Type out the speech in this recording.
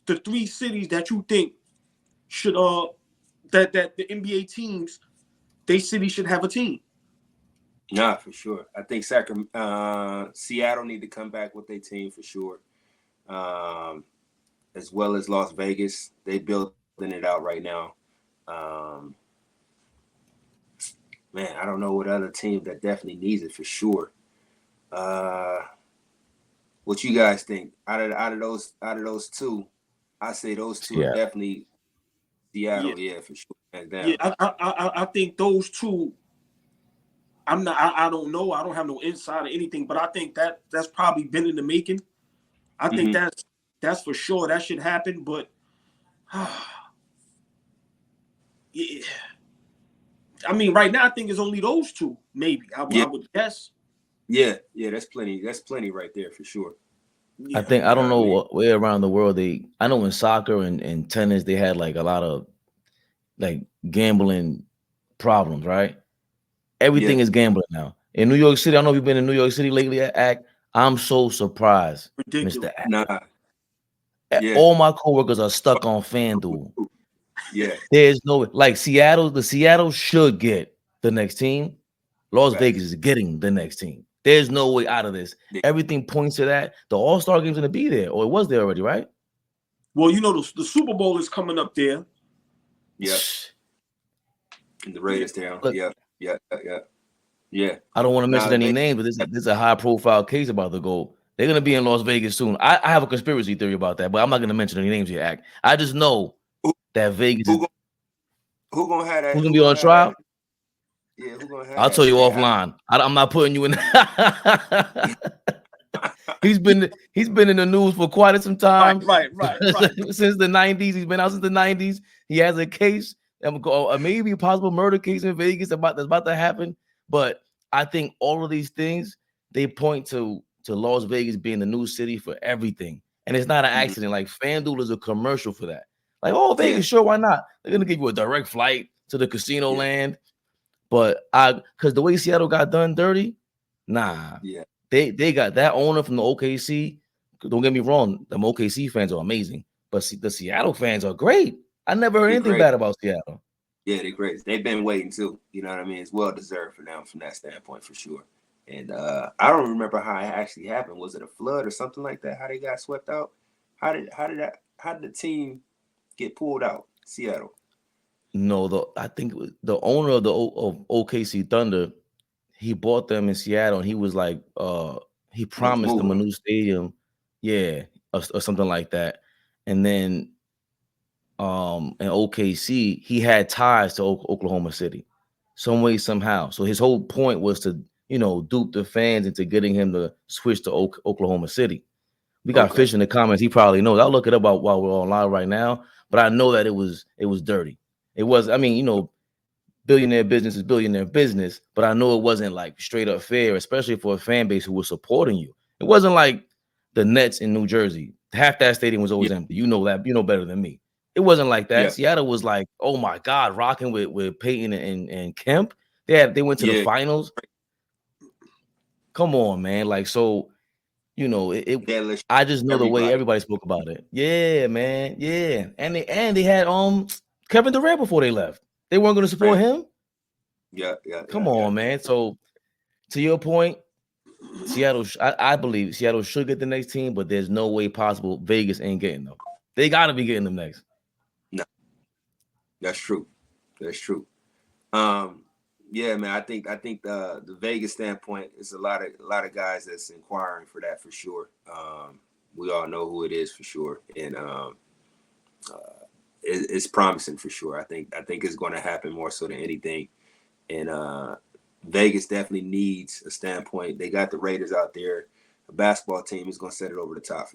the three cities that you think should that the NBA teams, they city should have a team. Nah, for sure. I think Seattle need to come back with their team for sure. As well as Las Vegas. They building it out right now. Man, I don't know what other team that definitely needs it for sure. What you guys think? Out of those two, I say those two are definitely Seattle. Yeah, for sure. Yeah, I think those two. I'm not. I don't know. I don't have no insight or anything, but I think that's probably been in the making. I think that's for sure. That should happen, but yeah. I mean, right now I think it's only those two. Maybe I would guess. Yeah, that's plenty. That's plenty right there for sure. Yeah. I don't know where around the world I know in soccer and tennis they had like a lot of like gambling problems, right? Everything is gambling now. In New York City, I don't know if you've been in New York City lately, Ack. I'm so surprised, Ridiculous. Mr. Acker. All my coworkers are stuck on FanDuel. Yeah. There's no like the Seattle should get the next team. Las Vegas is getting the next team. There's no way out of this. Everything points to that. The All-Star game's gonna be there, or it was there already, right? Well, you know the Super Bowl is coming up there. Yeah. And the Raiders down. Yeah. I don't want to mention any names, but this is a high-profile case about the goal. They're gonna be in Las Vegas soon. I have a conspiracy theory about that, but I'm not gonna mention any names here, Ack. I just know that Vegas who gonna have that? Who's gonna be on trial? Yeah, who gonna have I'll tell you offline. I'm not putting you in. He's been in the news for quite some time. Right. Since the 90s. He's been out since the 90s. He has a case, maybe a possible murder case in Vegas that's about to happen. But I think all of these things, they point to Las Vegas being the new city for everything. And it's not an accident. Like FanDuel is a commercial for that. Like, Vegas, sure, why not? They're gonna give you a direct flight to the casino land. But because the way Seattle got done dirty, they got that owner from the OKC. Don't get me wrong, the OKC fans are amazing, but the Seattle fans are great. I never heard anything bad about Seattle. Yeah, they're great. They've been waiting too. You know what I mean? It's well deserved for them from that standpoint for sure. And I don't remember how it actually happened. Was it a flood or something like that? How they got swept out? How did the team get pulled out? Seattle. No, I think it was the owner of OKC Thunder. He bought them in Seattle, and he was like, he promised them a new stadium, or something like that. And then, in OKC, he had ties to Oklahoma City, some way, somehow. So his whole point was to, dupe the fans into getting him to switch to Oklahoma City. We got fish in the comments. He probably knows. I'll look it up while we're on live right now. But I know that it was dirty. It was, billionaire business is billionaire business, but I know it wasn't like straight up fair, especially for a fan base who was supporting you. It wasn't like the Nets in New Jersey. Half that stadium was always empty. You know that. You know better than me. It wasn't like that. Seattle was like, oh my God, rocking with Peyton and Kemp. They went to the finals. Come on, man. Like, so, I just know the way everybody spoke about it. Yeah, man. Yeah. And they had Kevin Durant before they left. They weren't going to support him. Yeah. Come on, man. So, to your point, Seattle, I believe Seattle should get the next team, but there's no way possible Vegas ain't getting them. They got to be getting them next. No, that's true. Yeah, man. I think the Vegas standpoint is a lot of guys that's inquiring for that for sure. We all know who it is for sure, and it's promising for sure. I think it's going to happen more so than anything, and Vegas definitely needs a standpoint. They got the Raiders out there. A basketball team is going to set it over the top for sure.